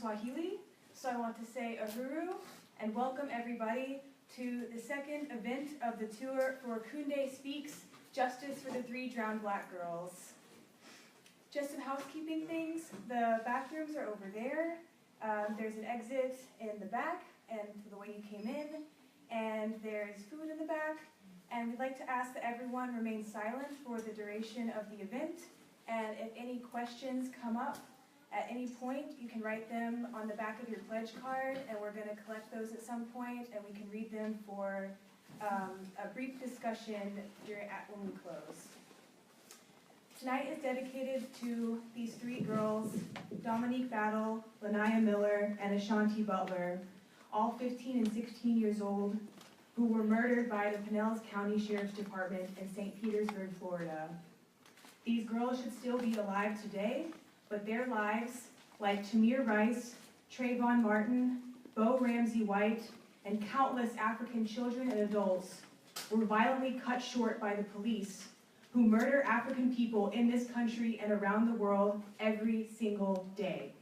Swahili, so I want to say Uhuru and welcome everybody to the second event of the tour for Kunde Speaks, Justice for the 3 Drowned Black Girls. Just some housekeeping things. The bathrooms are over there. There's an exit in the back and the way you came in, and there's food in the back. And we'd like to ask that everyone remain silent for the duration of the event. And if any questions come up at any point, you can write them on the back of your pledge card, and we're going to collect those at some point, and we can read them for a brief discussion when we close. Tonight is dedicated to these 3 girls, Dominique Battle, Laniya Miller, and Ashaunti Butler, all 15 and 16 years old, who were murdered by the Pinellas County Sheriffs Department in St. Petersburg, Florida. These girls should still be alive today, but their lives, like Tamir Rice, Trayvon Martin, Bo Ramsey White, and countless African children and adults, were violently cut short by the police, who murder African people in this country and around the world every single day.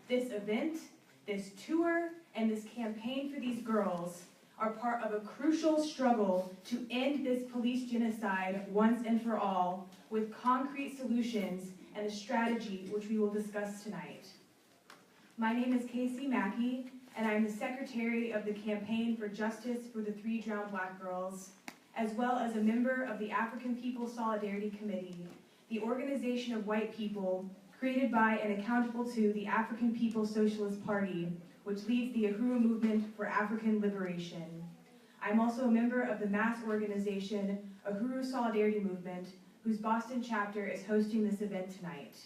This event, this tour, and this campaign for these girls are part of a crucial struggle to end this police genocide once and for all, with concrete solutions and a strategy which we will discuss tonight. My name is KC Mackey, and I'm the Secretary of the Campaign for Justice for the 3 Drowned Black Girls, as well as a member of the African People Solidarity Committee, the organization of white people created by and accountable to the African People Socialist Party, which leads the Uhuru Movement for African Liberation. I'm also a member of the mass organization Uhuru Solidarity Movement, whose Boston chapter is hosting this event tonight.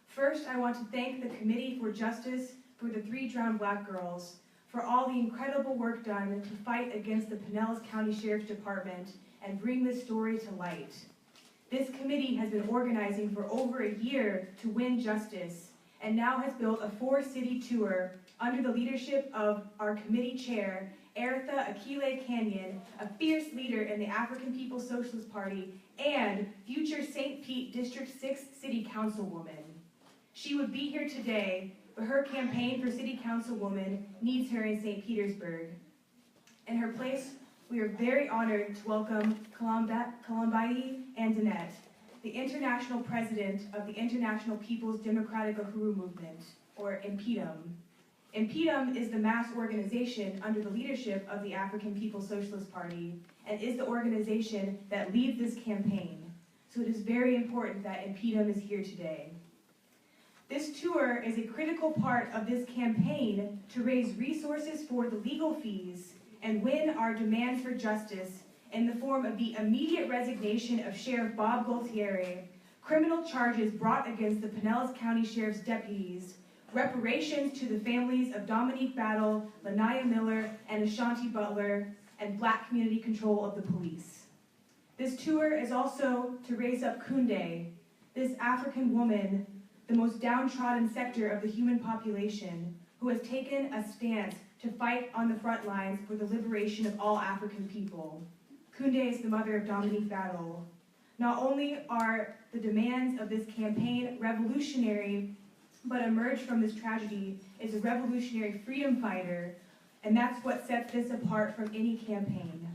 First, I want to thank the Committee for Justice for the 3 Drowned Black Girls for all the incredible work done to fight against the Pinellas County Sheriffs Department and bring this story to light. This committee has been organizing for over a year to win justice, and now has built a 4-city tour under the leadership of our committee chair, Eritha Akile Canyon, a fierce leader in the African People Socialist Party and future St. Pete District 6 City Councilwoman. She would be here today, but her campaign for City Councilwoman needs her in St. Petersburg. In her place, we are very honored to welcome Kalambayi Andenet, the International President of the International People's Democratic Uhuru Movement, or IMPEDUM. IMPEDUM is the mass organization under the leadership of the African People Socialist Party and is the organization that leads this campaign. So it is very important that IMPEDUM is here today. This tour is a critical part of this campaign to raise resources for the legal fees and win our demands for justice in the form of the immediate resignation of Sheriff Bob Gualtieri, criminal charges brought against the Pinellas County Sheriff's deputies, reparations to the families of Dominique Battle, Laniya Miller, and Ashaunti Butler, and Black community control of the police. This tour is also to raise up Kunde, this African woman, the most downtrodden sector of the human population, who has taken a stance to fight on the front lines for the liberation of all African people. Kunde is the mother of Dominique Battle. Not only are the demands of this campaign revolutionary, but emerged from this tragedy is a revolutionary freedom fighter, and that's what sets this apart from any campaign.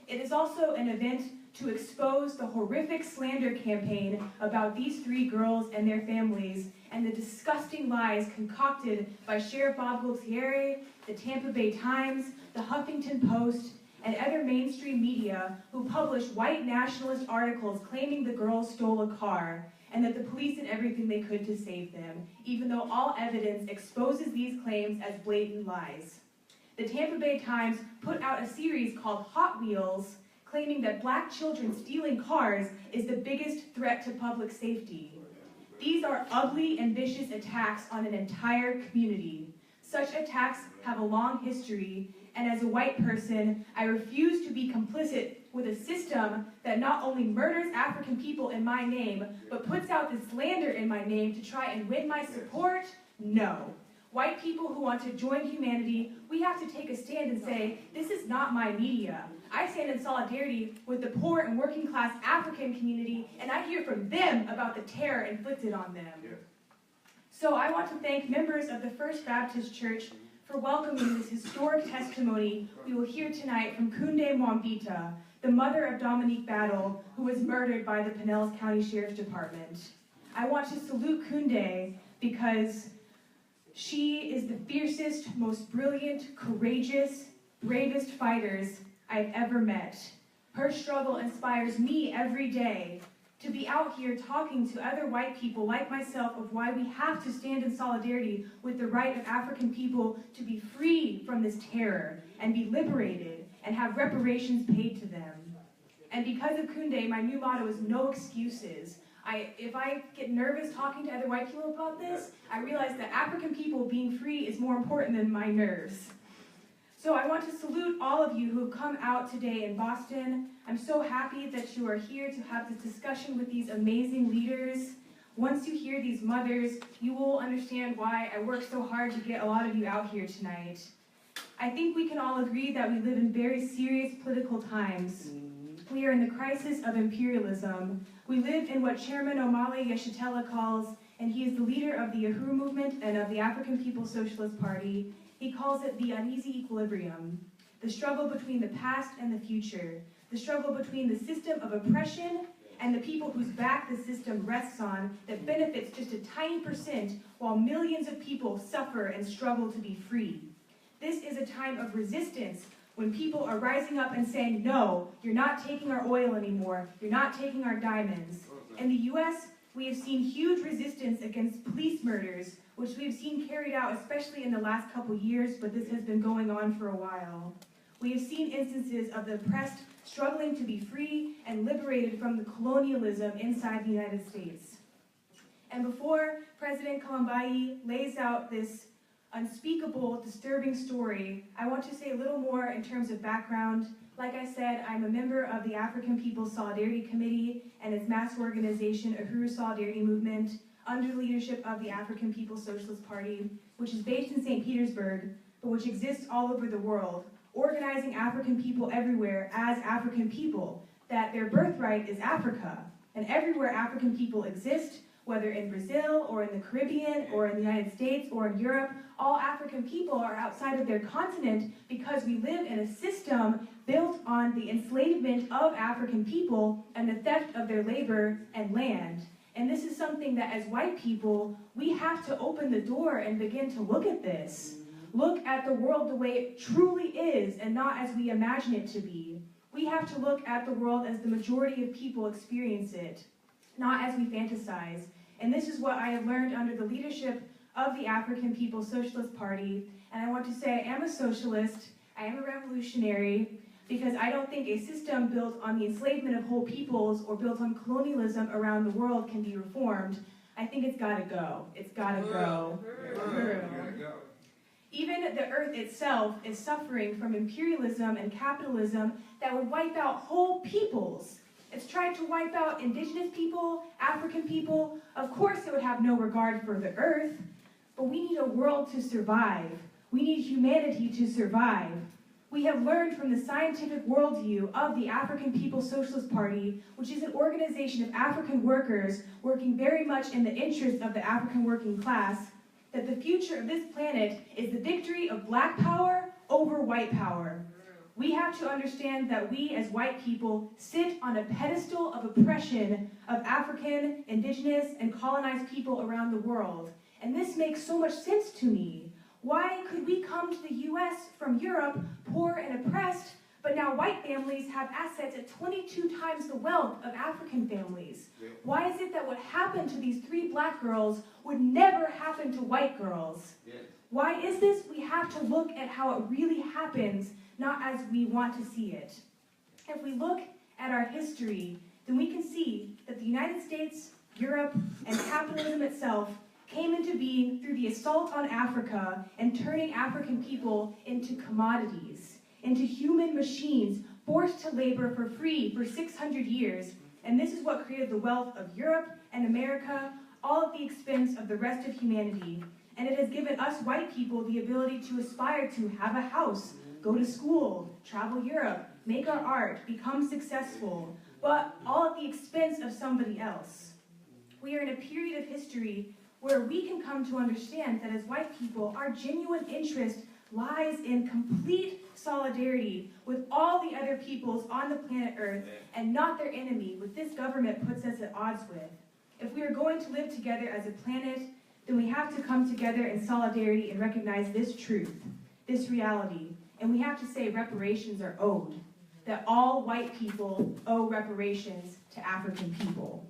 It is also an event to expose the horrific slander campaign about these 3 girls and their families and the disgusting lies concocted by Sheriff Bob Gualtieri, the Tampa Bay Times, the Huffington Post, and other mainstream media who publish white nationalist articles claiming the girls stole a car and that the police did everything they could to save them, even though all evidence exposes these claims as blatant lies. The Tampa Bay Times put out a series called Hot Wheels, claiming that Black children stealing cars is the biggest threat to public safety. These are ugly and vicious attacks on an entire community. Such attacks have a long history, and as a white person, I refuse to be complicit with a system that not only murders African people in my name, but puts out this slander in my name to try and win my support? No. White people who want to join humanity, we have to take a stand and say, this is not my media. I stand in solidarity with the poor and working class African community, and I hear from them about the terror inflicted on them. So I want to thank members of the First Baptist Church for welcoming this historic testimony we will hear tonight from Kunde Mwamvita, the mother of Dominique Battle, who was murdered by the Pinellas County Sheriffs Department. I want to salute Kunde because she is the fiercest, most brilliant, courageous, bravest fighters I've ever met. Her struggle inspires me every day to be out here talking to other white people like myself of why we have to stand in solidarity with the right of African people to be free from this terror and be liberated and have reparations paid to them. And because of Kunde, my new motto is no excuses. If I get nervous talking to other white people about this, I realize that African people being free is more important than my nerves. So I want to salute all of you who have come out today in Boston. I'm so happy that you are here to have this discussion with these amazing leaders. Once you hear these mothers, you will understand why I worked so hard to get a lot of you out here tonight. I think we can all agree that we live in very serious political times. We are in the crisis of imperialism. We live in what Chairman Omale Yeshitela calls, and he is the leader of the Uhuru movement and of the African People's Socialist Party, he calls it the uneasy equilibrium, the struggle between the past and the future, the struggle between the system of oppression and the people whose back the system rests on that benefits just a tiny percent while millions of people suffer and struggle to be free. This is a time of resistance when people are rising up and saying, no, you're not taking our oil anymore, you're not taking our diamonds. In the US, we have seen huge resistance against police murders, which we've seen carried out especially in the last couple years, but this has been going on for a while. We have seen instances of the oppressed struggling to be free and liberated from the colonialism inside the United States. And before President Kalambayi lays out this unspeakable, disturbing story, I want to say a little more in terms of background. Like I said, I'm a member of the African People's Solidarity Committee and its mass organization, Uhuru Solidarity Movement, under the leadership of the African People's Socialist Party, which is based in St. Petersburg, but which exists all over the world, organizing African people everywhere as African people, that their birthright is Africa. And everywhere African people exist, whether in Brazil or in the Caribbean or in the United States or in Europe, all African people are outside of their continent because we live in a system built on the enslavement of African people and the theft of their labor and land. And this is something that as white people, we have to open the door and begin to look at this. Look at the world the way it truly is and not as we imagine it to be. We have to look at the world as the majority of people experience it, not as we fantasize. And this is what I have learned under the leadership of the African People's Socialist Party. And I want to say I am a socialist, I am a revolutionary, because I don't think a system built on the enslavement of whole peoples or built on colonialism around the world can be reformed. I think it's gotta go. It's gotta go. Even the earth itself is suffering from imperialism and capitalism that would wipe out whole peoples. It's tried to wipe out indigenous people, African people. Of course it would have no regard for the earth, but we need a world to survive. We need humanity to survive. We have learned from the scientific worldview of the African People's Socialist Party, which is an organization of African workers working very much in the interest of the African working class, that the future of this planet is the victory of black power over white power. We have to understand that we as white people sit on a pedestal of oppression of African, indigenous, and colonized people around the world. And this makes so much sense to me. Why could we come to the US from Europe, poor and oppressed, but now white families have assets at 22 times the wealth of African families? Why is it that what happened to these 3 black girls would never happen to white girls? Why is this? We have to look at how it really happens, not as we want to see it. If we look at our history, then we can see that the United States, Europe, and capitalism itself came into being through the assault on Africa and turning African people into commodities, into human machines forced to labor for free for 600 years. And this is what created the wealth of Europe and America, all at the expense of the rest of humanity. And it has given us white people the ability to aspire to have a house, go to school, travel Europe, make our art, become successful, but all at the expense of somebody else. We are in a period of history where we can come to understand that as white people, our genuine interest lies in complete solidarity with all the other peoples on the planet Earth and not their enemy, what this government puts us at odds with. If we are going to live together as a planet, then we have to come together in solidarity and recognize this truth, this reality. And we have to say reparations are owed, that all white people owe reparations to African people.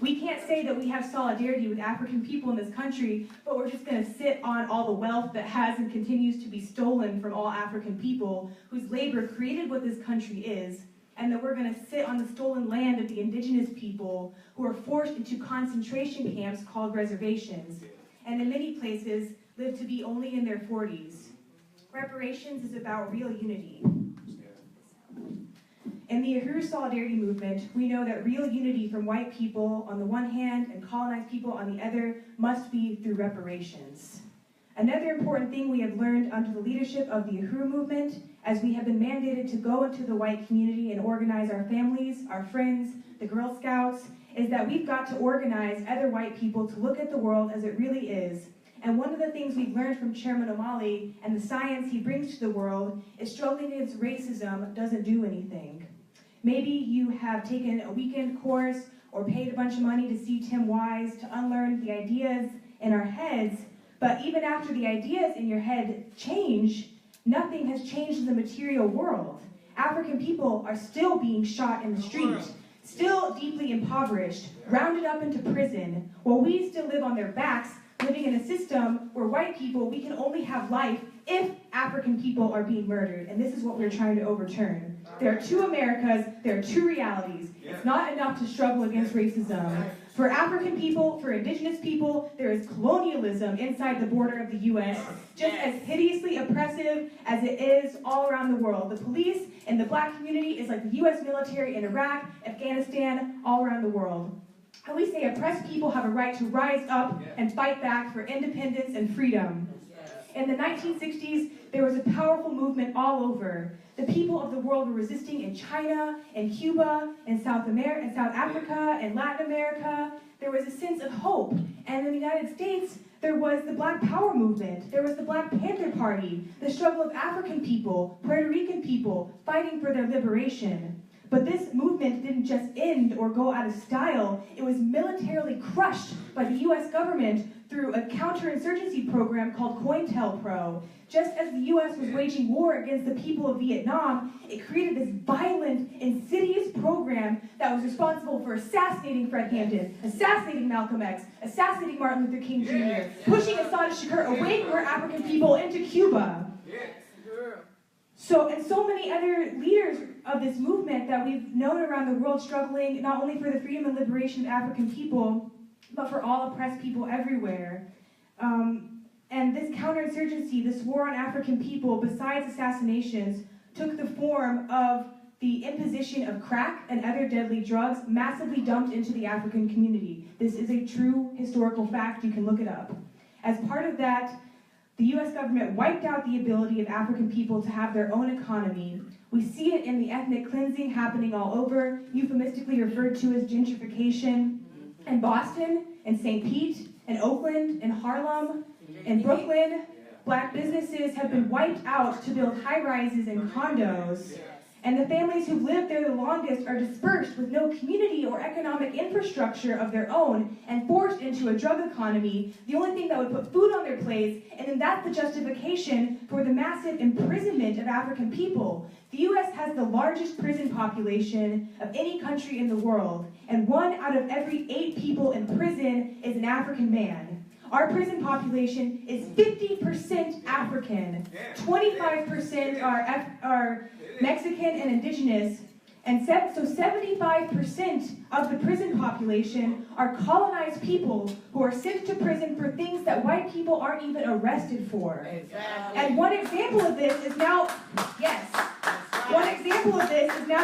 We can't say that we have solidarity with African people in this country, but we're just going to sit on all the wealth that has and continues to be stolen from all African people whose labor created what this country is, and that we're going to sit on the stolen land of the indigenous people who are forced into concentration camps called reservations, and in many places live to be only in their 40s. Reparations is about real unity. In the Uhuru Solidarity Movement, we know that real unity from white people on the one hand and colonized people on the other must be through reparations. Another important thing we have learned under the leadership of the Uhuru movement, as we have been mandated to go into the white community and organize our families, our friends, the Girl Scouts, is that we've got to organize other white people to look at the world as it really is. And one of the things we've learned from Chairman O'Malley and the science he brings to the world is struggling against racism doesn't do anything. Maybe you have taken a weekend course or paid a bunch of money to see Tim Wise to unlearn the ideas in our heads, but even after the ideas in your head change, nothing has changed in the material world. African people are still being shot in the street, still deeply impoverished, rounded up into prison, while we still live on their backs, living in a system where white people, we can only have life if African people are being murdered, and this is what we're trying to overturn. There are two Americas, there are two realities. It's not enough to struggle against racism. For African people, for indigenous people, there is colonialism inside the border of the U.S., just as hideously oppressive as it is all around the world. The police and the black community is like the U.S. military in Iraq, Afghanistan, all around the world. And we say oppressed people have a right to rise up and fight back for independence and freedom. In the 1960s, there was a powerful movement all over. The people of the world were resisting in China, in Cuba, in South Africa, in Latin America. There was a sense of hope. And in the United States, there was the Black Power movement. There was the Black Panther Party, the struggle of African people, Puerto Rican people, fighting for their liberation. But this movement didn't just end or go out of style. It was militarily crushed by the U.S. government through a counterinsurgency program called COINTELPRO. Just as the U.S. was waging war against the people of Vietnam, it created this violent, insidious program that was responsible for assassinating Fred Hampton, assassinating Malcolm X, assassinating Martin Luther King Jr., pushing Assad Shakur away from our African people into Cuba. And so many other leaders of this movement that we've known around the world struggling not only for the freedom and liberation of African people, but for all oppressed people everywhere. And this counterinsurgency, this war on African people, besides assassinations, took the form of the imposition of crack and other deadly drugs massively dumped into the African community. This is a true historical fact, you can look it up. As part of that, the U.S. government wiped out the ability of African people to have their own economy. We see it in the ethnic cleansing happening all over, euphemistically referred to as gentrification. In Boston, in St. Pete, in Oakland, in Harlem, in Brooklyn, black businesses have been wiped out to build high-rises and condos. And the families who've lived there the longest are dispersed with no community or economic infrastructure of their own and forced into a drug economy, the only thing that would put food on their plates, and then that's the justification for the massive imprisonment of African people. The U.S. has the largest prison population of any country in the world, and 1 out of every 8 people in prison is an African man. Our prison population is 50% African, 25% are Mexican and indigenous, and so 75% of the prison population are colonized people who are sent to prison for things that white people aren't even arrested for. Exactly. And one example of this is now,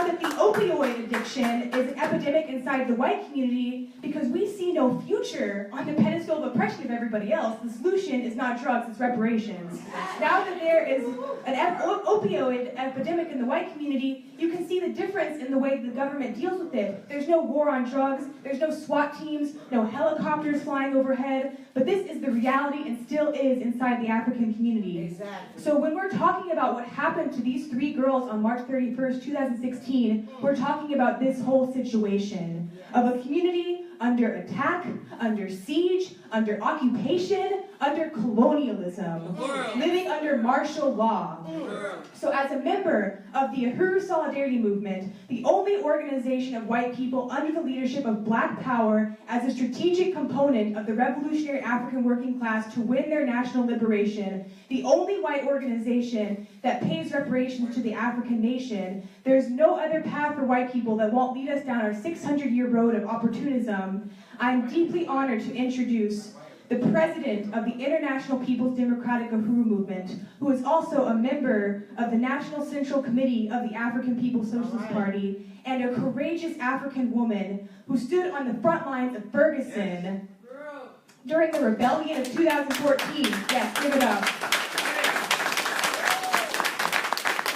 that the opioid addiction is an epidemic inside the white community because we see no future on the pedestal of oppression of everybody else. The solution is not drugs, it's reparations. Now that there is an opioid epidemic in the white community, You can see the difference in the way the government deals with it. There's no war on drugs, there's no SWAT teams, no helicopters flying overhead, but this is the reality and still is inside the African community. Exactly. So when we're talking about what happened to these 3 girls on March 31st, 2016, we're talking about this whole situation of a community under attack, under siege, under occupation, under colonialism, living under martial law. So as a member of the Uhuru Solidarity Movement, the only organization of white people under the leadership of Black Power as a strategic component of the revolutionary African working class to win their national liberation, the only white organization that pays reparations to the African nation, there's no other path for white people that won't lead us down our 600-year road of opportunism. I'm deeply honored to introduce the president of the International People's Democratic Uhuru Movement, who is also a member of the National Central Committee of the African People's Socialist Party, and a courageous African woman who stood on the front lines of Ferguson during the rebellion of 2014. Yes, give it up.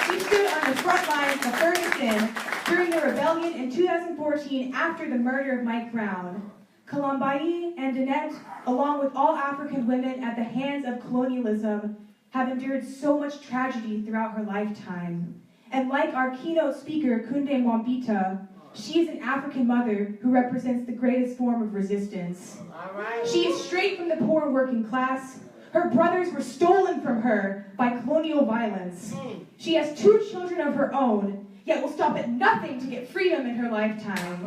She stood on the front lines of Ferguson during the rebellion in 2014 after the murder of Mike Brown. Kalambayi Andenet, along with all African women at the hands of colonialism, have endured so much tragedy throughout her lifetime. And like our keynote speaker, Kunde Mwamvita, she is an African mother who represents the greatest form of resistance. She is straight from the poor and working class. Her brothers were stolen from her by colonial violence. She has 2 children of her own, yet will stop at nothing to get freedom in her lifetime.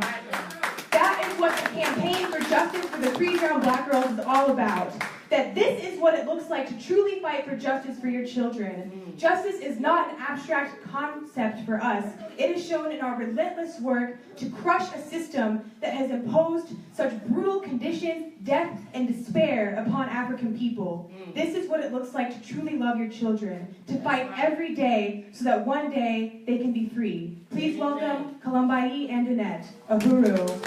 That is what the campaign for justice for the 3 drowned Black girls is all about. That this is what it looks like to truly fight for justice for your children. Justice is not an abstract concept for us. It is shown in our relentless work to crush a system that has imposed such brutal conditions, death, and despair upon African people. This is what it looks like to truly love your children, to fight every day so that one day they can be free. Please welcome Kalambayi Andenet, Uhuru.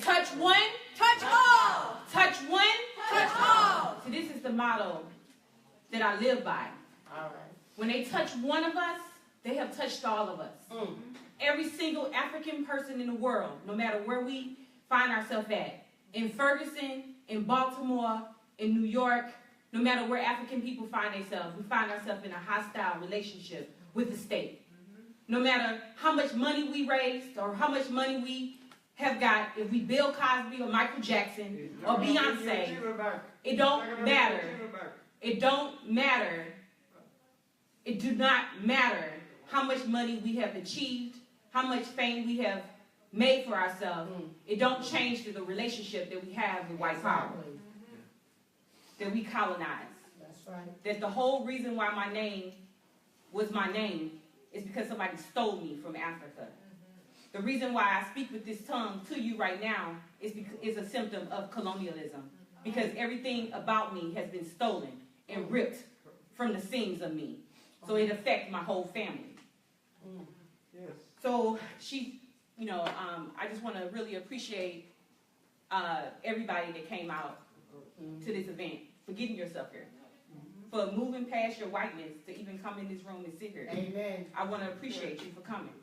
Touch one, touch all. Touch one, touch all. So this is the motto that I live by. All right. When they touch one of us, they have touched all of us. Every single African person in the world, no matter where we find ourselves at, in Ferguson, in Baltimore, in New York, no matter where African people find themselves, we find ourselves in a hostile relationship with the state. No matter how much money we raised or how much money we have got, if we Bill Cosby or Michael Jackson or Beyonce, it don't matter. It don't matter. It do not matter how much money we have achieved, how much fame we have made for ourselves. It don't change the relationship that we have with white power, that we colonize. That's right. That the whole reason why my name was my name is because somebody stole me from Africa. The reason why I speak with this tongue to you right now is a symptom of colonialism. Because everything about me has been stolen and ripped from the seams of me. So it affects my whole family. Yes. So I just want to really appreciate everybody that came out to this event, for getting yourself here, for moving past your whiteness to even come in this room and sit here. Amen. I want to appreciate you for coming.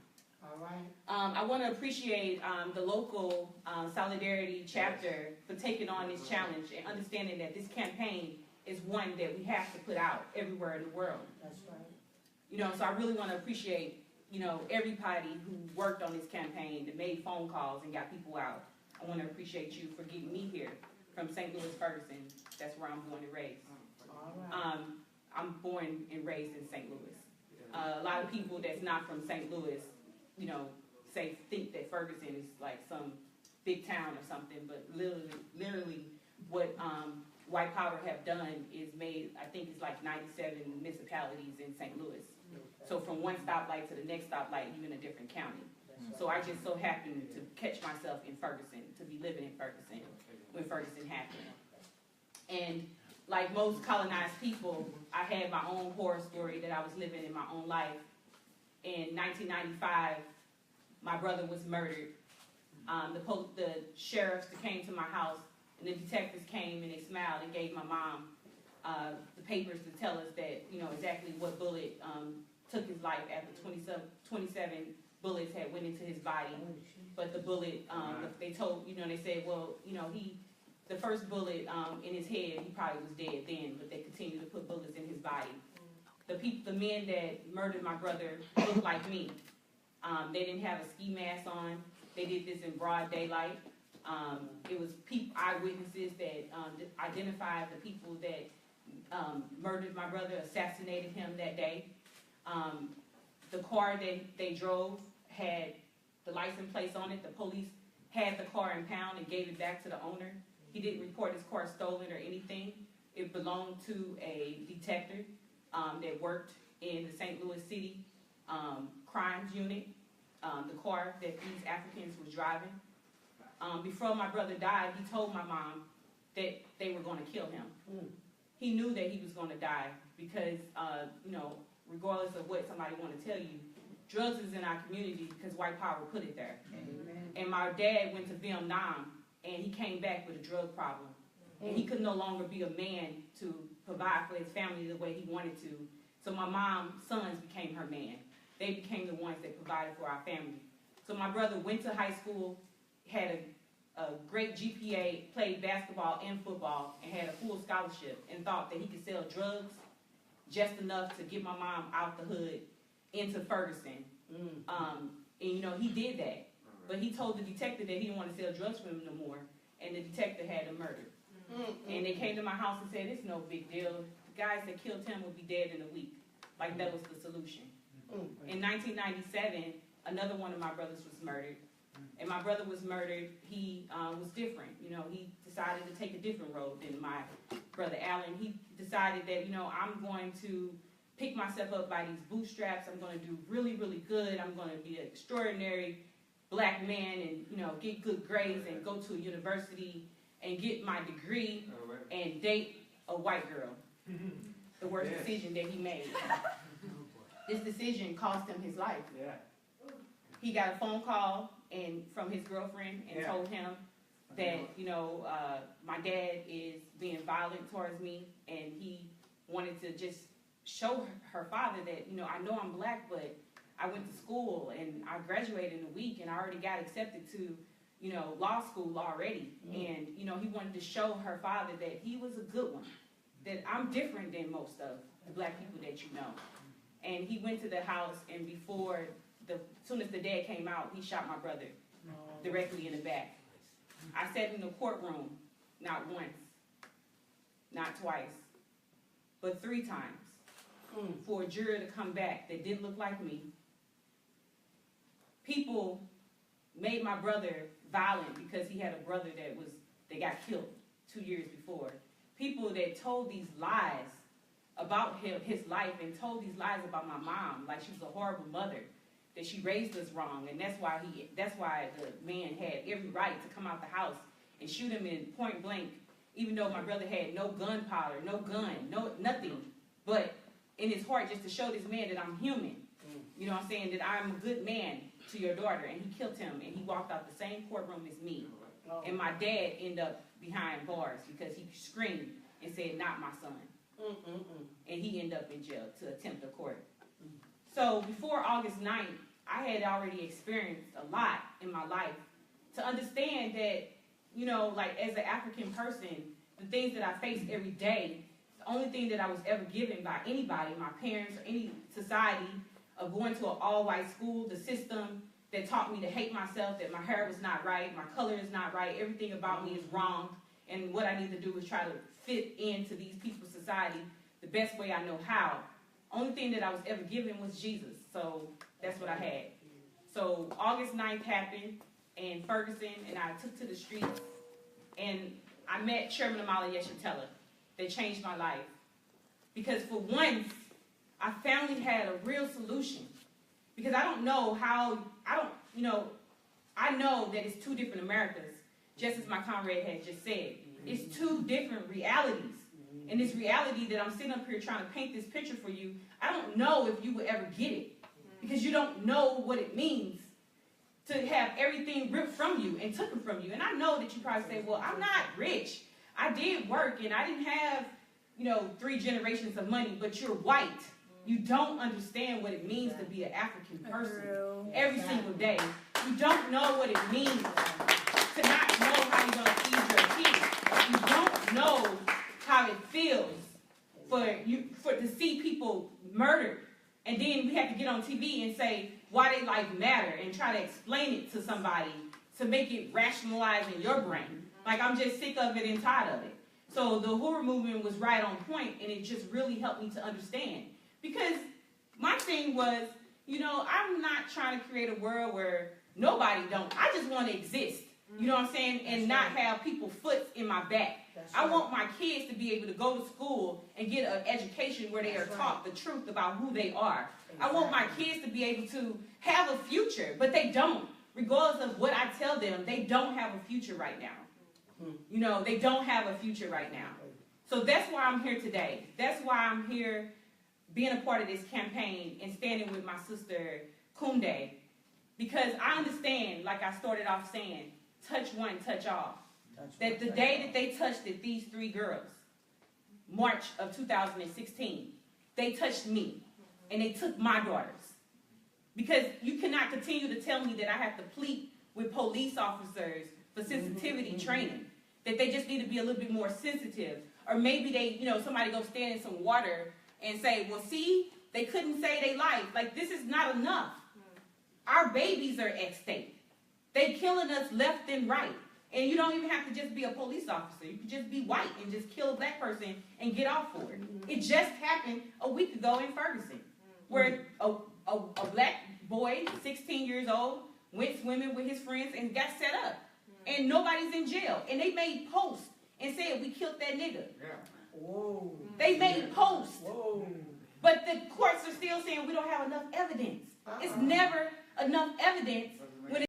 All right. I want to appreciate the local Solidarity chapter for taking on this challenge and understanding that this campaign is one that we have to put out everywhere in the world. That's right. So I really want to appreciate, everybody who worked on this campaign, that made phone calls and got people out. I want to appreciate you for getting me here from St. Louis, Ferguson. That's where I'm born and raised. All right. I'm born and raised in St. Louis. A lot of people that's not from St. Louis, think that Ferguson is like some big town or something, but literally what white power have done is made, I think it's like 97 municipalities in St. Louis. So from one stoplight to the next stoplight, you're in a different county. So I just so happened to catch myself in Ferguson, to be living in Ferguson when Ferguson happened. And like most colonized people, I had my own horror story that I was living in my own life. In 1995, my brother was murdered The sheriffs that came to my house and the detectives came and they smiled and gave my mom the papers to tell us that, exactly what bullet took his life after 27 bullets had went into his body. But the bullet, they told, they said, well, the first bullet in his head, he probably was dead then, but they continued to put bullets in his body. The men that murdered my brother looked like me. They didn't have a ski mask on. They did this in broad daylight. It was eyewitnesses that identified the people that murdered my brother, assassinated him that day. The car that they drove had the license plates on it. The police had the car impounded and gave it back to the owner. He didn't report his car stolen or anything. It belonged to a detective that worked in the St. Louis City crimes unit. The car that these Africans was driving. Before my brother died, he told my mom that they were going to kill him. He knew that he was going to die because, regardless of what somebody want to tell you, drugs is in our community because white power put it there. Amen. And my dad went to Vietnam and he came back with a drug problem. And he could no longer be a man to provide for his family the way he wanted to. So my mom's sons became her man. They became the ones that provided for our family. So my brother went to high school, had a great GPA, played basketball and football, and had a full scholarship, and thought that he could sell drugs just enough to get my mom out the hood into Ferguson. And he did that. But he told the detective that he didn't want to sell drugs for him no more, and the detective had him murdered. And they came to my house and said, it's no big deal. The guys that killed him will be dead in a week. Like that was the solution. In 1997, another one of my brothers was murdered. And my brother was murdered. He was different. He decided to take a different road than my brother Alan. He decided that, I'm going to pick myself up by these bootstraps. I'm going to do really, really good. I'm going to be an extraordinary black man and, get good grades and go to a university and get my degree and date a white girl. The worst decision that he made. This decision cost him his life. He got a phone call from his girlfriend and told him that, my dad is being violent towards me, and he wanted to just show her father that, I know I'm black, but I went to school and I graduated in a week and I already got accepted to, law school already. And, he wanted to show her father that he was a good one, that I'm different than most of the black people that you know. And he went to the house, and as soon as the dad came out, he shot my brother directly in the back. I sat in the courtroom, not once, not twice, but 3 times for a juror to come back that didn't look like me. People made my brother violent because he had a brother that got killed 2 years before. People that told these lies about his life and told these lies about my mom, like she was a horrible mother, that she raised us wrong, and that's why the man had every right to come out the house and shoot him in point blank, even though my brother had no gunpowder, no gun, nothing, but in his heart just to show this man that I'm human. I'm saying that I'm a good man to your daughter, and he killed him, and he walked out the same courtroom as me. And my dad ended up behind bars because he screamed and said, "Not my son." And he ended up in jail to attempt a court. So before August 9th, I had already experienced a lot in my life to understand that, as an African person, the things that I face every day, the only thing that I was ever given by anybody, my parents or any society, of going to an all-white school, the system that taught me to hate myself, that my hair was not right, my color is not right, everything about me is wrong, and what I need to do is try to fit into these people's society the best way I know how. Only thing that I was ever given was Jesus, so that's what I had. So August 9th happened in Ferguson, and I took to the streets, and I met Chairman Amala Yeshatella. That changed my life. Because for once, I finally had a real solution. Because I know that it's 2 different Americas, just as my comrade had just said. It's 2 different realities. And this reality that I'm sitting up here trying to paint this picture for you, I don't know if you will ever get it. Because you don't know what it means to have everything ripped from you and taken from you. And I know that you probably say, well, I'm not rich. I did work and I didn't have, 3 generations of money, but you're white. You don't understand what it means to be an African person every single day. You don't know what it means to not know how you're going to feed your kids. You don't know how it feels to see people murdered. And then we have to get on TV and say why they life matter and try to explain it to somebody to make it rationalize in your brain. Like, I'm just sick of it and tired of it. So the Uhuru movement was right on point, and it just really helped me to understand. Because my thing was, I'm not trying to create a world where nobody don't. I just want to exist, you know what I'm saying, and not have people foot in my back. I want my kids to be able to go to school and get an education where they are taught the truth about who they are. I want my kids to be able to have a future, but they don't. Regardless of what I tell them, they don't have a future right now. They don't have a future right now. So that's why I'm here today. That's why I'm here being a part of this campaign and standing with my sister, Kunde, because I understand, like I started off saying, touch one, touch all. That the day that they touched it, these 3 girls, March of 2016, they touched me, and they took my daughters. Because you cannot continue to tell me that I have to plead with police officers for sensitivity training, that they just need to be a little bit more sensitive. Or maybe they, somebody go stand in some water and say, well, see, they couldn't say they life. Like, this is not enough. Our babies are at stake. They killing us left and right. And you don't even have to just be a police officer. You can just be white and just kill a black person and get off for it. It just happened a week ago in Ferguson, where a black boy, 16 years old, went swimming with his friends and got set up. And nobody's in jail. And they made posts and said, we killed that nigga. Whoa. They made posts. Whoa. But the courts are still saying we don't have enough evidence. It's never enough evidence when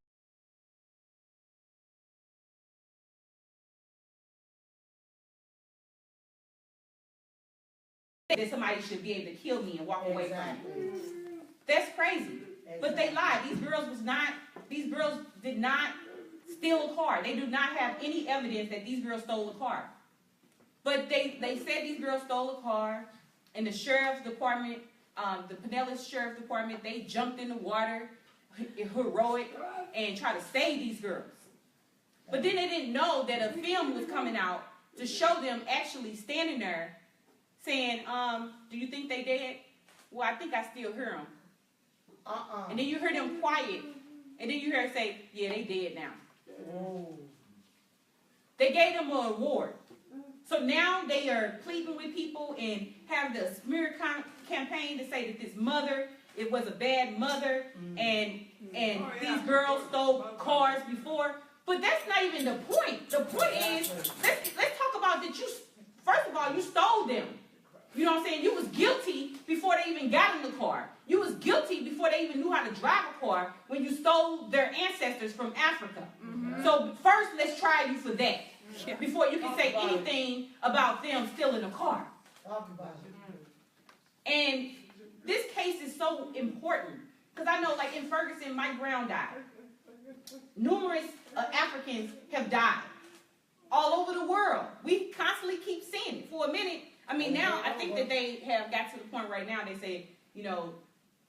that somebody should be able to kill me and walk away from me. That's crazy. But they lied. These girls did not steal a car. They do not have any evidence that these girls stole a car. But they said these girls stole a car, and the sheriff's department, the Pinellas Sheriffs Department, they jumped in the water, heroic, and tried to save these girls. But then they didn't know that a film was coming out to show them actually standing there saying, do you think they dead? Well, I think I still hear them. And then you hear them quiet, and then you hear them say, yeah, they dead now. They gave them an award. So now they are pleading with people and have the smear campaign to say that this mother, it was a bad mother, and these girls stole cars before. But that's not even the point. The point is, let's talk about that first of all, you stole them. You know what I'm saying? You was guilty before they even got in the car. You was guilty before they even knew how to drive a car when you stole their ancestors from Africa. So first, let's try you for that before you can say anything about them stealing a car. And this case is so important because I know, like in Ferguson, Mike Brown died. Numerous Africans have died all over the world. We constantly keep seeing it. For a minute, I mean, now I think that they have got to the point right now. They say,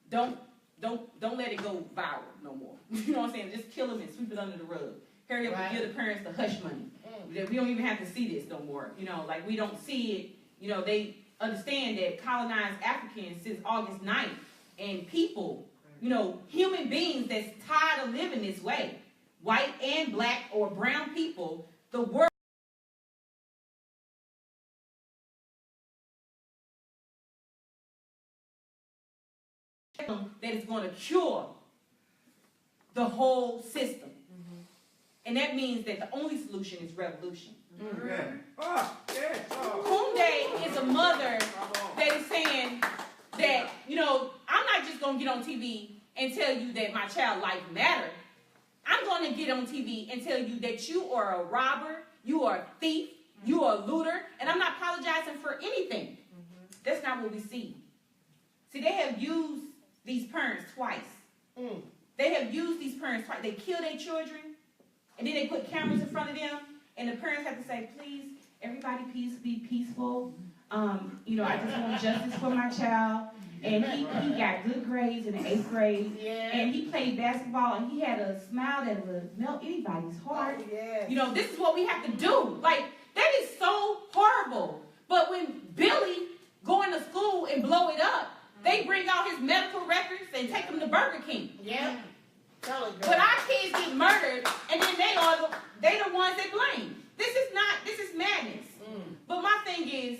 don't let it go viral no more. You know what I'm saying? Just kill them and sweep it under the rug. Hurry up and give the parents the hush money. We don't even have to see this no more. Like we don't see it. They understand that colonized Africans since August 9th and people, human beings that's tired of living this way, white and black or brown people, the world that is going to cure the whole system. And that means that the only solution is revolution. Kunde is a mother that is saying that, I'm not just going to get on TV and tell you that my child's life matters. I'm going to get on TV and tell you that you are a robber, you are a thief, you are a looter, and I'm not apologizing for anything. That's not what we see. See, they have used these parents twice. They have used these parents twice. They kill their children, and then they put cameras in front of them, and the parents have to say, please, everybody be peaceful. I just want justice for my child. And he got good grades in the 8th grade. Yeah. And he played basketball, and he had a smile that would melt anybody's heart. Oh, yes. This is what we have to do. Like, that is so horrible. But when Billy going to school and blow it up, they bring out his medical records and take him to Burger King. Yeah. But our kids get murdered, and then they the ones that blame. This is madness. But my thing is,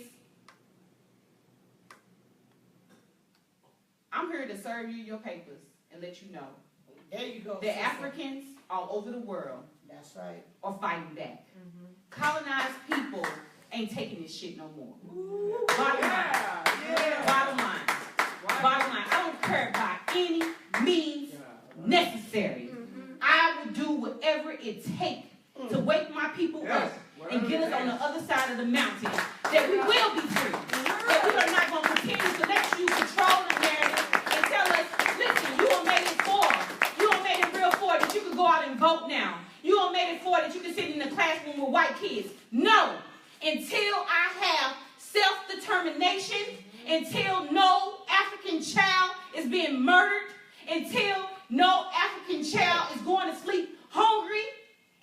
I'm here to serve you your papers and let you know. There you go. The Africans all over the world, that's right, are fighting back. Colonized people ain't taking this shit no more. Ooh, Bottom line. I don't care by any means necessary. I will do whatever it takes to wake my people up and get us on the other side of the mountain. That we will be free. That we are not going to continue to let you control the narrative and tell us, listen, you all made it for. You all made it real for that you could go out and vote now. You all made it for that you can sit in the classroom with white kids. No. Until I have self-determination, until no African child is being murdered, until no African child is going to sleep hungry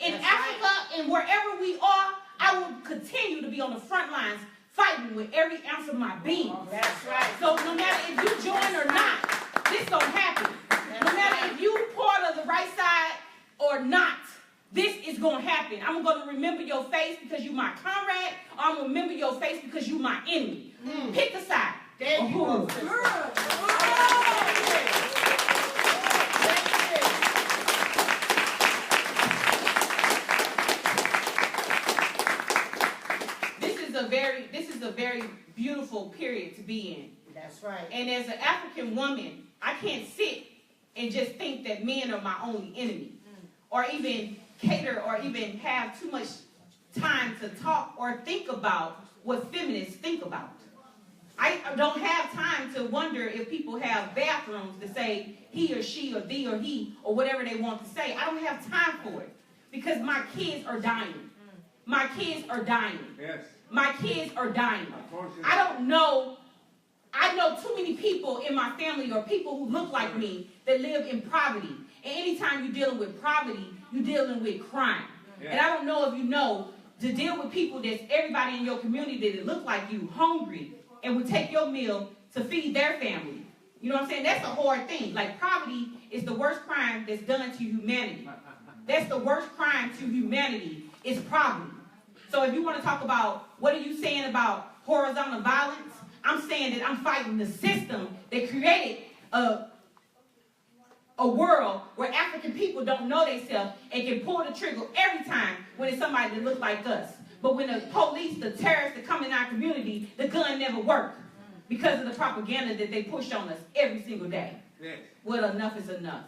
in Africa and wherever we are, I will continue to be on the front lines fighting with every ounce of my being. That's right. So no matter if you join or not, this gonna happen. No matter if you part of the right side or not, this is gonna happen. I'm gonna remember your face because you my comrade, or I'm gonna remember your face because you my enemy. Pick a side. There you go. This is a very beautiful period to be in. That's right. And as an African woman, I can't sit and just think that men are my only enemy, or even cater, or even have too much time to talk or think about what feminists think about. I don't have time to wonder if people have bathrooms to say he or she or thee or he or whatever they want to say. I don't have time for it because my kids are dying. My kids are dying. Yes. My kids are dying. I don't know. I know too many people in my family or people who look like me that live in poverty. And anytime you're dealing with poverty, you're dealing with crime. Yeah. And I don't know if you know, to deal with people that's everybody in your community that look like you, hungry, and would take your meal to feed their family. You know what I'm saying? That's a hard thing. Like, poverty is the worst crime that's done to humanity. That's the worst crime to humanity is poverty. So if you want to talk about what are you saying about horizontal violence, I'm saying that I'm fighting the system that created a world where African people don't know themselves and can pull the trigger every time when it's somebody that looks like us. But when the police, the terrorists that come in our community, the gun never worked because of the propaganda that they push on us every single day. Yes. Well, enough is enough.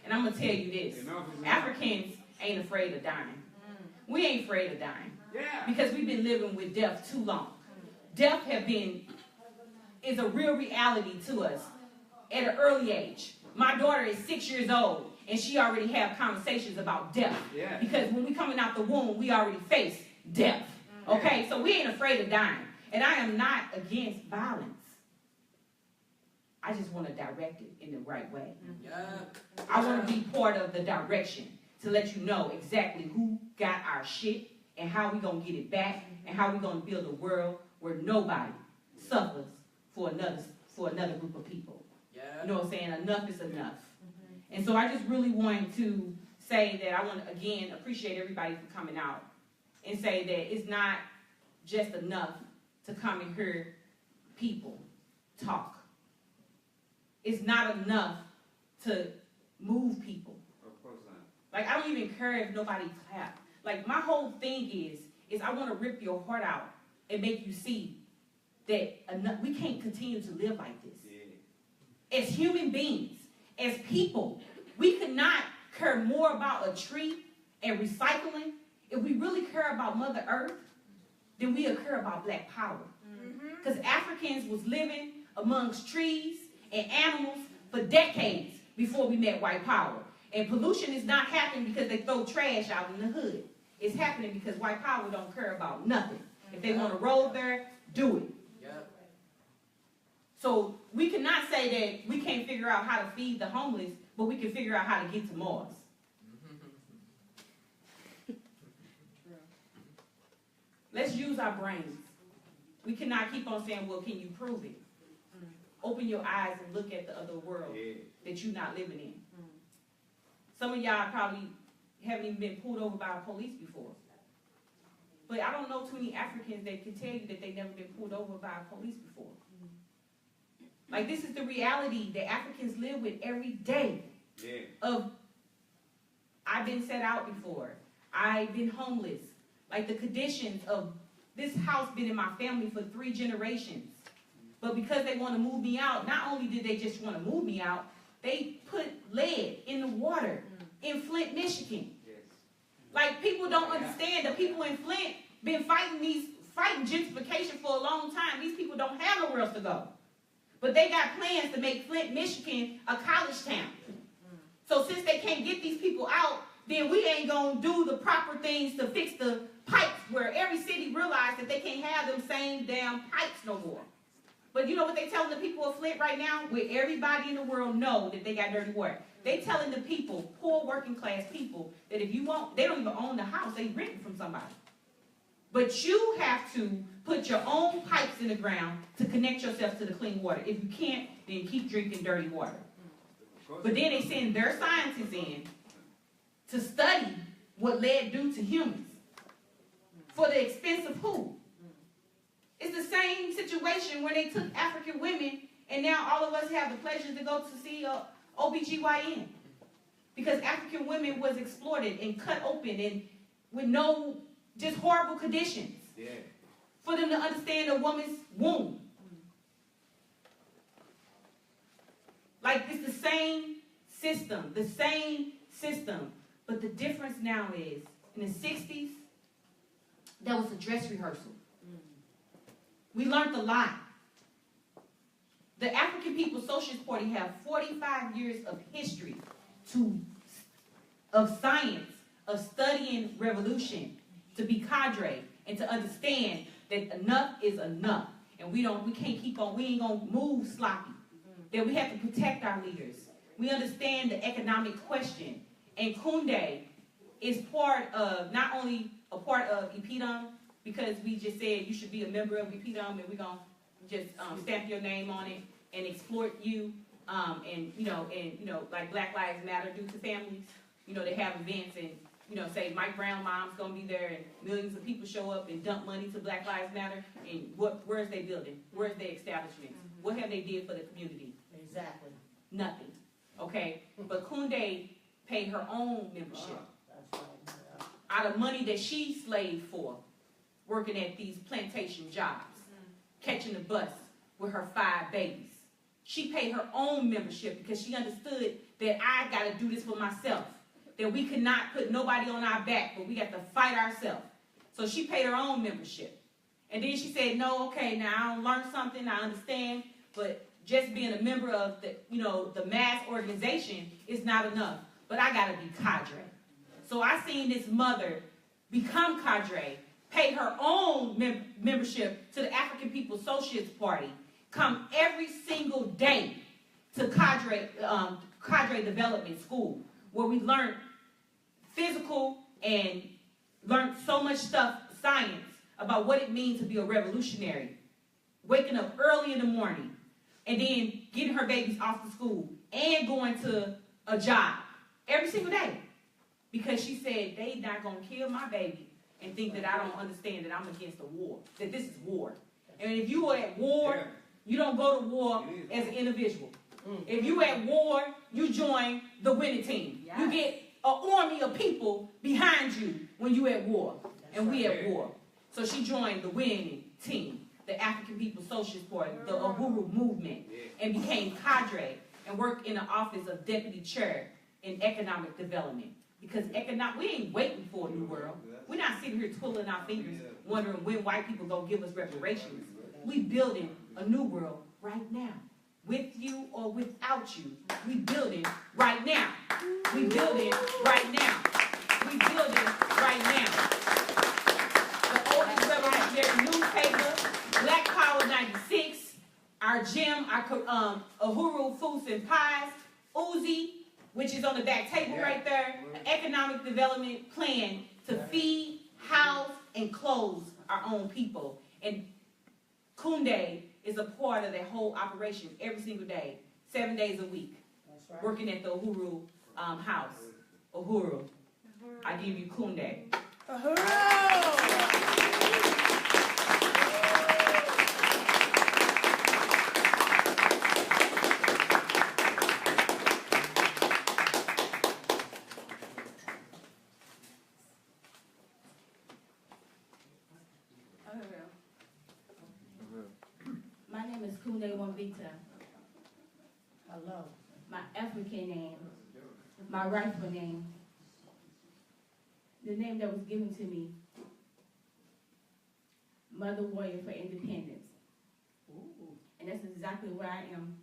And I'm going to tell you this. Africans ain't afraid of dying. We ain't afraid of dying. Yeah. Because we've been living with death too long. Death is a real reality to us at an early age. My daughter is 6 years old, and she already have conversations about death. Yeah. Because when we coming out the womb, we already face death. Okay? So we ain't afraid of dying. And I am not against violence. I just want to direct it in the right way. Yeah. I want to be part of the direction to let you know exactly who got our shit and how we going to get it back and how we going to build a world where nobody suffers for another group of people. Yeah. You know what I'm saying? Enough is enough. Mm-hmm. And so I just really want to say that I want to, again, appreciate everybody for coming out and say that it's not just enough to come and hear people talk. It's not enough to move people. Of course not. Like, I don't even care if nobody clap. Like, my whole thing is I want to rip your heart out and make you see that we can't continue to live like this. Yeah. As human beings, as people, we could not care more about a tree and recycling. If we really care about Mother Earth, then we'll care about Black power. Because Africans was living amongst trees and animals for decades before we met white power. And pollution is not happening because they throw trash out in the hood. It's happening because white power don't care about nothing. If they want to roll there, do it. Yep. So we cannot say that we can't figure out how to feed the homeless, but we can figure out how to get to Mars. Let's use our brains. We cannot keep on saying, well, can you prove it? Open your eyes and look at the other world that you're not living in. Some of y'all probably haven't even been pulled over by police before. But I don't know too many Africans that can tell you that they've never been pulled over by police before. Like, this is the reality that Africans live with every day. I've been set out before. I've been homeless. Like, the conditions of this house been in my family for 3 generations. But because they want to move me out, not only did they just want to move me out, they put lead in the water in Flint, Michigan. Like, people don't understand. The people in Flint been fighting gentrification for a long time. These people don't have nowhere else to go. But they got plans to make Flint, Michigan a college town. So since they can't get these people out, then we ain't going to do the proper things to fix the pipes, where every city realized that they can't have them same damn pipes no more. But you know what they telling the people of Flint right now? Where everybody in the world know that they got dirty water. They telling the people, poor working class people, that if you want, they don't even own the house, they rent it from somebody. But you have to put your own pipes in the ground to connect yourself to the clean water. If you can't, then keep drinking dirty water. But then they send their scientists in to study what lead do to humans for the expense of who? It's the same situation when they took African women, and now all of us have the pleasure to go to see OBGYN. Because African women was exploited and cut open and with no, just horrible conditions. For them to understand a woman's womb. Like, it's the same system, But the difference now is, in the 60s, that was a dress rehearsal. We learned a lot. The African People's Socialist Party have 45 years of history of science, of studying revolution, to be cadre, and to understand that enough is enough. And we can't keep on, we ain't gonna move sloppy. That we have to protect our leaders. We understand the economic question. And Kunde is part of, not only a part of EPDM, because we just said you should be a member of EPDM, and we're going to just stamp your name on it and exploit you, like Black Lives Matter do to families. They have events and, say Mike Brown mom's going to be there, and millions of people show up and dump money to Black Lives Matter, and where's they building? Where's their establishments? What have they did for the community? Exactly. Nothing. Okay? But Kunde paid her own membership out of money that she slaved for, working at these plantation jobs, catching the bus with her 5 babies. She paid her own membership because she understood that I got to do this for myself, that we could not put nobody on our back, but we got to fight ourselves. So she paid her own membership. And then she said, no, okay, now I learned something, I understand, but just being a member of the mass organization is not enough. But I got to be cadre. So I seen this mother become cadre, pay her own membership to the African People's Socialist Party, come every single day to cadre development school, where we learned physical and learned so much stuff, science, about what it means to be a revolutionary. Waking up early in the morning, and then getting her babies off to school, and going to a job every single day. Because she said, they not going to kill my baby and think that I don't understand that I'm against a war, that this is war. And if you are at war, you don't go to war as an individual. If you at war, you join the winning team. You get an army of people behind you when you at war. And we at war. So she joined the winning team, the African People's Socialist Party, the Uhuru movement, and became cadre and worked in the office of deputy chair in economic development. Because we ain't waiting for a new world. We're not sitting here twiddling our fingers, wondering when white people gonna give us reparations. We building a new world right now. with you or without you. We building right now. We building right now. We building right now. The oldest revolutionary newspaper, Black Power 96, our gym, our Uhuru Foods and Pies, Uzi, which is on the back table right there, an economic development plan to feed, house, and clothe our own people. And Kunde is a part of that whole operation every single day, 7 days a week. That's right. Working at the Uhuru house. Uhuru. I give you Kunde. Uhuru! My name is Kunde Mwamvita. Hello. My African name, my rightful name, the name that was given to me, Mother Warrior for Independence. Ooh. And that's exactly where I am.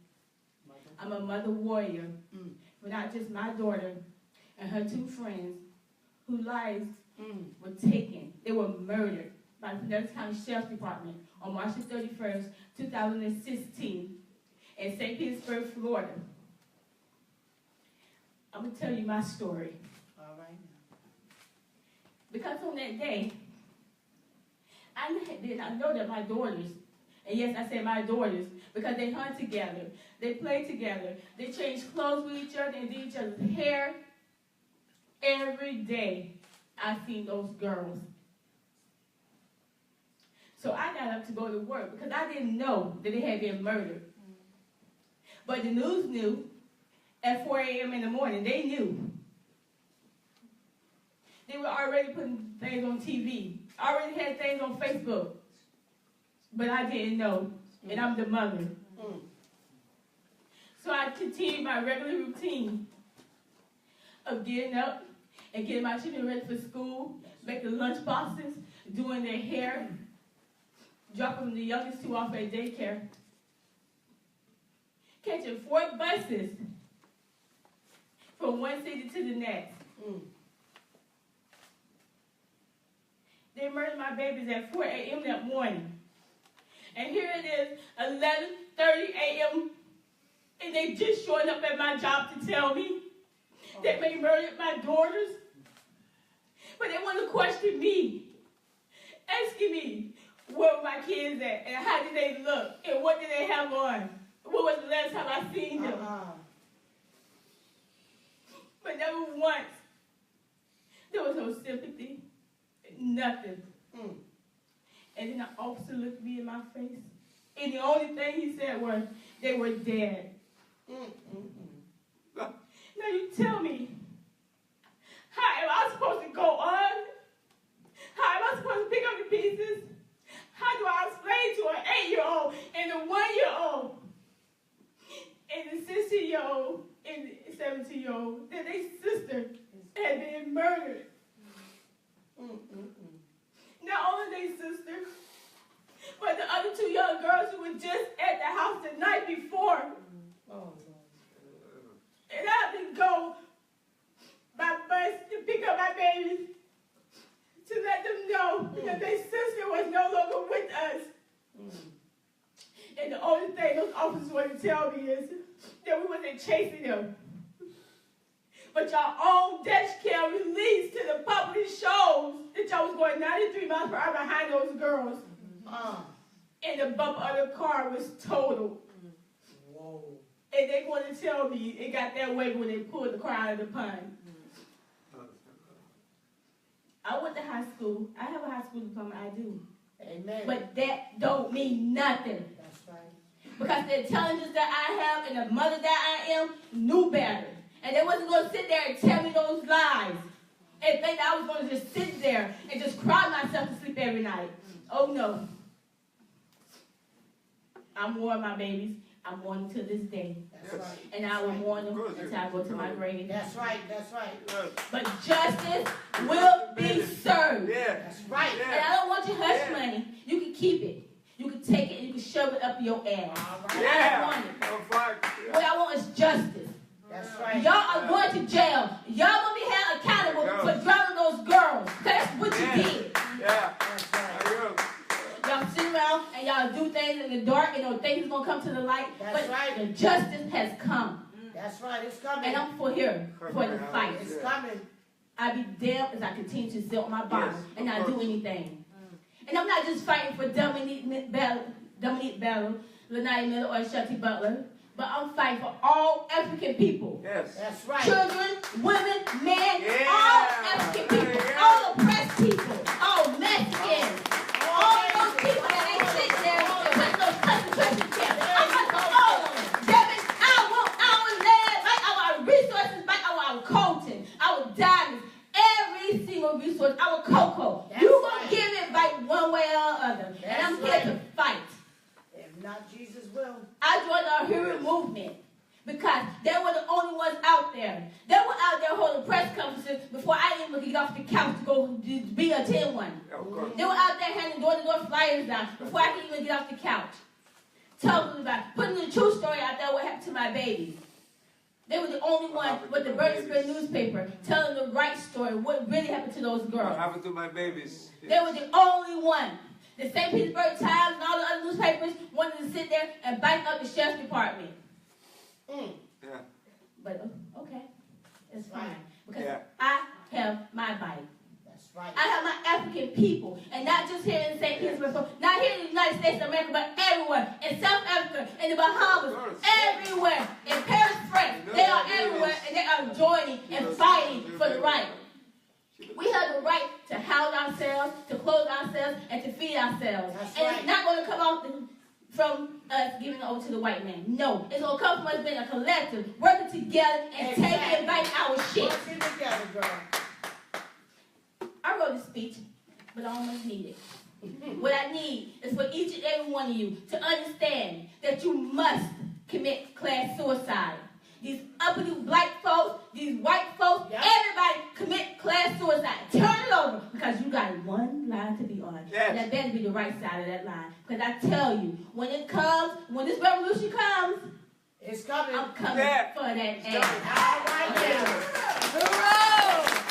I'm a mother warrior for not just my daughter and her two friends whose lives were taken. They were murdered by the Pinellas County Sheriffs Department on March 31st, 2016 in St. Petersburg, Florida. I'm going to tell you my story. All right. Because on that day, I did not know that my daughters, and yes, I say my daughters, because they hunt together, they play together, they change clothes with each other and do each other's hair. Every day, I seen those girls. So I got up to go to work because I didn't know that they had been murdered. But the news knew at 4 a.m. in the morning. They knew. They were already putting things on TV. Already had things on Facebook. But I didn't know, and I'm the mother. So I continued my regular routine of getting up and getting my children ready for school, making lunch boxes, doing their hair, dropping the youngest two off at daycare, catching 4 buses from one city to the next. They murdered my babies at 4 a.m. that morning. And here it is, 11:30 a.m., and they just showing up at my job to tell me that they murdered my daughters. But they want to question me, asking me where were my kids at, and how did they look, and what did they have on? What was the last time I seen them? But never once, there was no sympathy, nothing. And then the officer looked me in my face, and the only thing he said was, they were dead. Now you tell me, how am I supposed to go on? How am I supposed to pick up the pieces? How do I explain to an 8-year-old and a 1-year-old and the 16-year-old and the 17-year-old that their sister had been murdered? Not only their sister, but the other 2 young girls who were just at the house the night before. And I had to go by bus to pick up my babies to let them know that their sister was no longer with us. And the only thing those officers want to tell me is that we wasn't chasing them. But y'all own dash cam released to the public shows that y'all was going 93 miles per hour behind those girls. And the bumper of the car was totaled. Whoa. And they want to tell me it got that way when they pulled the car out of the pond. I went to high school. I have a high school diploma, I do. Amen. But that don't mean nothing. That's right. Because the intelligence that I have and the mother that I am knew better. And they wasn't going to sit there and tell me those lies. And think that I was going to just sit there and just cry myself to sleep every night. Oh no. I'm mourning my babies. I'm mourning to this day. That's right. And I will mourn them until I go to my grave. That's right. That's right. But justice will be served. That's right. And I don't want your hush money. You can keep it. You can take it and you can shove it up your ass. All right. And I don't want it. What I want is justice. That's right. Y'all are going to jail. Y'all gonna be held accountable for drowning those girls. That's what you did. Yeah. That's right. Y'all sit around and y'all do things in the dark and those things gonna come to the light. That's right. The justice has come. That's right. It's coming. And I'm for here for the fight. It's coming. I be damned as I continue to sit on my Bible and not do anything. And I'm not just fighting for Dominique Battle, Laniya or Ashaunti Butler, but I'm fighting for all African people. Yes. That's right. Children, women, men, all African people, all oppressed people, all Mexicans, all those people that ain't sitting there and put those concentration camps. I'm fighting for all of them. Damn it, I want our land, like our resources, like our coltan, our diamonds, every single resource, our cocoa. You gonna give it back one way or other. And I'm here to fight. If not, Jesus will. I joined the Uhuru movement because they were the only ones out there. They were out there holding press conferences before I even get off the couch to go be attend one. They were out there handing door-to-door flyers down before I could even get off the couch. Talking about putting the true story out there what happened to my babies. They were the only one with the Burning Spirit newspaper telling the right story, what really happened to those girls. What happened to my babies? They were the only one. The St. Petersburg Times and all the other newspapers wanted to sit there and bite up the sheriff's department. Yeah. But, okay, it's fine. Because Yeah. I have my bite. That's right. I have my African people. And not just here in St. Petersburg, not here in the United States of America, but everywhere. In South Africa, in the Bahamas, everywhere. In Paris, France, they are everywhere. And they are joining and fighting for the right. We have the right to house ourselves, to clothe ourselves, and to feed ourselves. That's and right. it's not going to come off from us giving it over to the white man. No. It's going to come from us being a collective, working together, and taking back our shit. Working together, girl. I wrote a speech, but I almost need it. What I need is for each and every one of you to understand that you must commit class suicide. These uppity black folks, these white folks, everybody commit class suicide. Turn it over because you got one line to be on. Yes. And that better be the right side of that line. Because I tell you, when it comes, when this revolution comes, it's coming. I'm coming for that ass. All right, Hoorah!